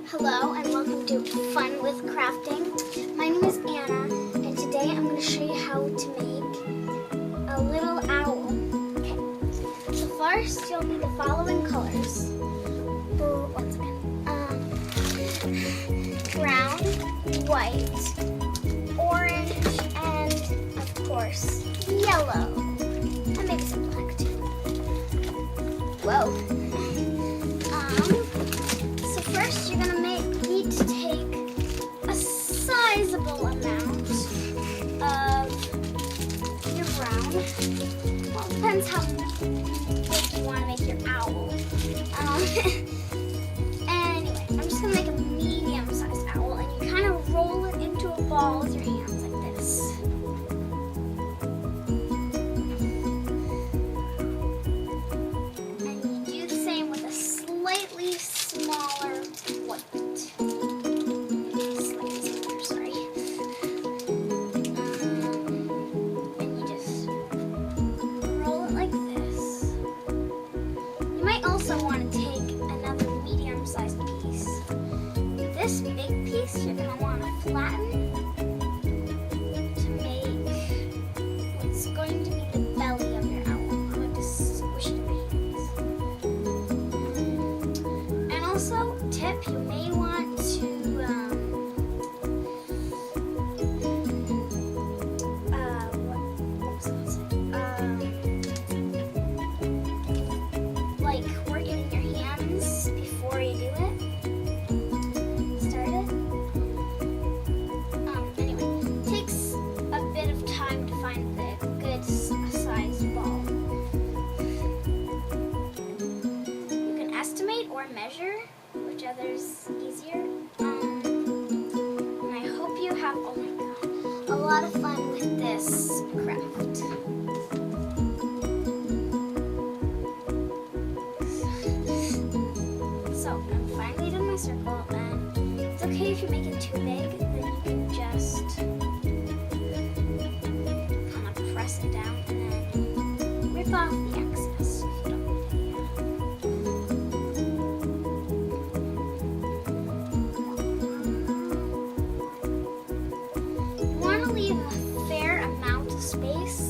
Hello and welcome to Fun with Crafting. My name is Anna and today I'm going to show you how to make a little owl. Okay, so first you'll need the following colors. Brown, white, orange, and of course yellow. And maybe some black too. Whoa. First, you're gonna need to take a sizable amount of your brown. Well, it depends how big you want to make your owl. Anyway, I'm just gonna make a medium-sized owl, and you kind of roll it into a ball with your hands like this. And you do the same with a slightly smaller white. Slightly smaller, sorry. And you just roll it like this. You might also want to take another medium-sized piece. This big piece you're going to want to flatten to make what's going to be the belly of your owl. I'm going to squish it in my hands. Also, tip, you may want to like work it in your hands before you do it. Start it. Anyway, it takes a bit of time to find the good sized ball. You can estimate or measure whichever's easier. And I hope you have, oh my god, a lot of fun with this craft. So I'm finally done my circle, and it's okay if you make it too big, then you can just kind of press it down and then rip off the excess if you don't need it yet. Leave a fair amount of space,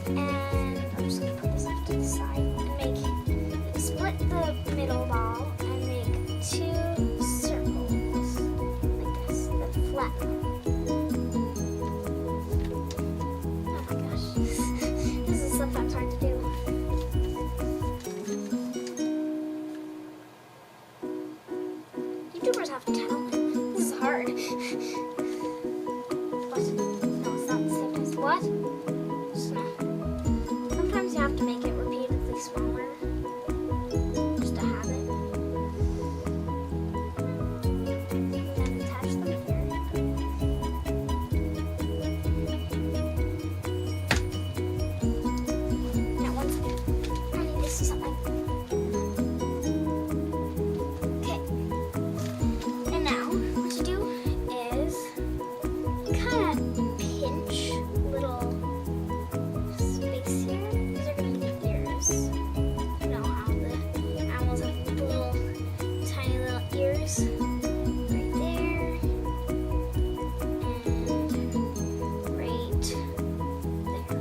and I'm just going to put this off to the side and split the middle ball and make two circles like this, then flatten. Oh my gosh, this is sometimes hard to do. YouTubers have talent. This is hard. What? Sometimes you have to make it repeatedly smaller just to have it. Then attach them here. Now one second. I need to see something. Okay. And now what you do is kind of pinch little space here. These are going to be ears. You know how the owls have little, tiny little ears right there and right there.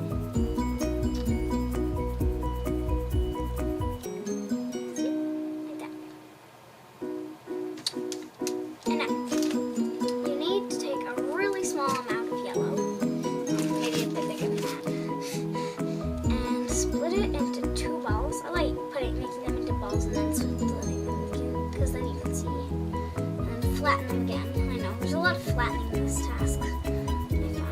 See? Like that. And now, you need to take a really small amount of yellow, maybe a bit bigger than that, and split it into two balls. I like making them into balls and then splitting them because then you can see. And then flatten them again. I know, there's a lot of flattening in this task, I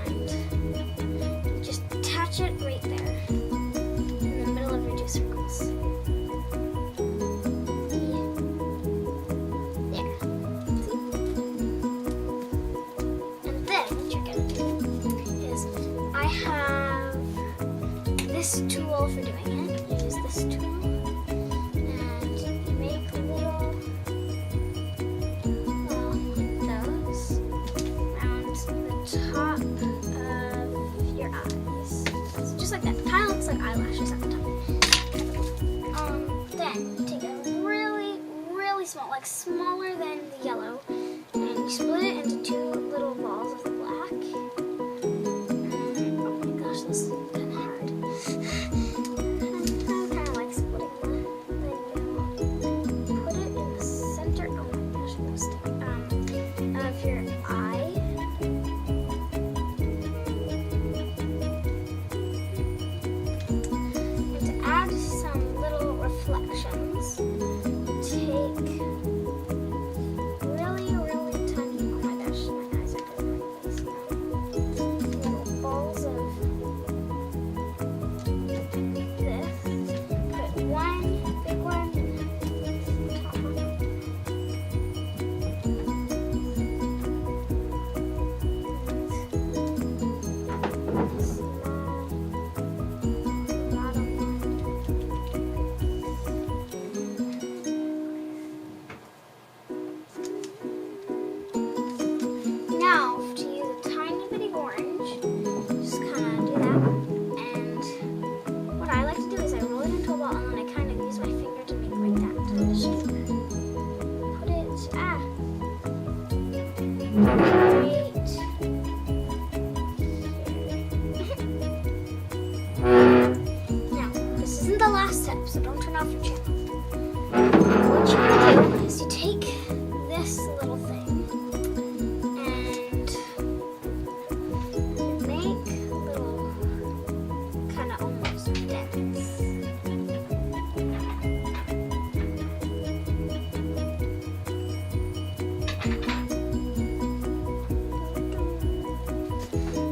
find. Just attach it right there, in the middle of your two circles. There. See? And then what you're going to do is, I have this tool for doing it. You use this tool and you make little, those around the top of your eyes. So just like that. Kind of looks like eyelashes at the top. Then you take a really really small, like smaller than the yellow. And you split it into two little balls of the black. And, oh my gosh, this is kind of hard. I kind of like splitting them. Then you put it in the center. Oh my gosh, I'm gonna stick of your eye. And to add some little reflections, take really, really tiny, oh my gosh, my eyes are going like this now. Little balls of this. Put one big one on top of it. Now, to use a tiny bitty orange, just kind of do that. And what I like to do is I roll it into a ball and then I kind of use my finger to make like that to the shape. Put it, right now, this isn't the last step, so don't turn off your channel. What you're gonna do is you take this little thing and you make little kind of almost dents.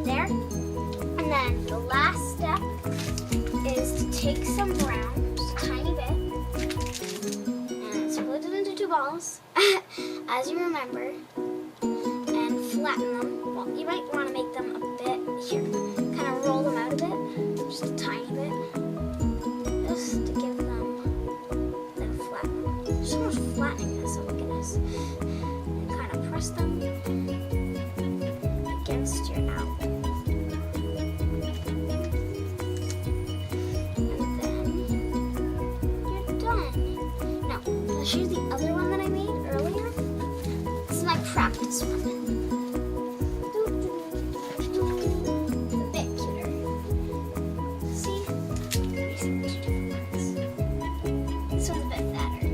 There. And then the last step is to take some brown, just a tiny bit, and split it into two balls, as you remember, and flatten them. Well, you might want to make them a bit here. Kind of roll them out a bit, just a tiny bit, just to give them that flatten. There's so much flattening this, oh my goodness. And kind of press them against your owl. And then you're done. Now, I'll show you the other one that I made earlier. This is my practice one. A bit cuter. See? These are two different ones. This one's a bit fatter.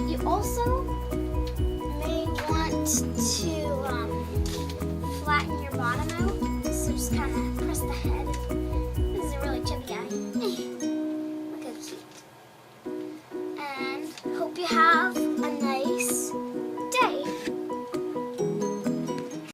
You also may want to flatten your bottom out. So just kind of press the head. This is a really chubby eye. Look how cute. And hope you have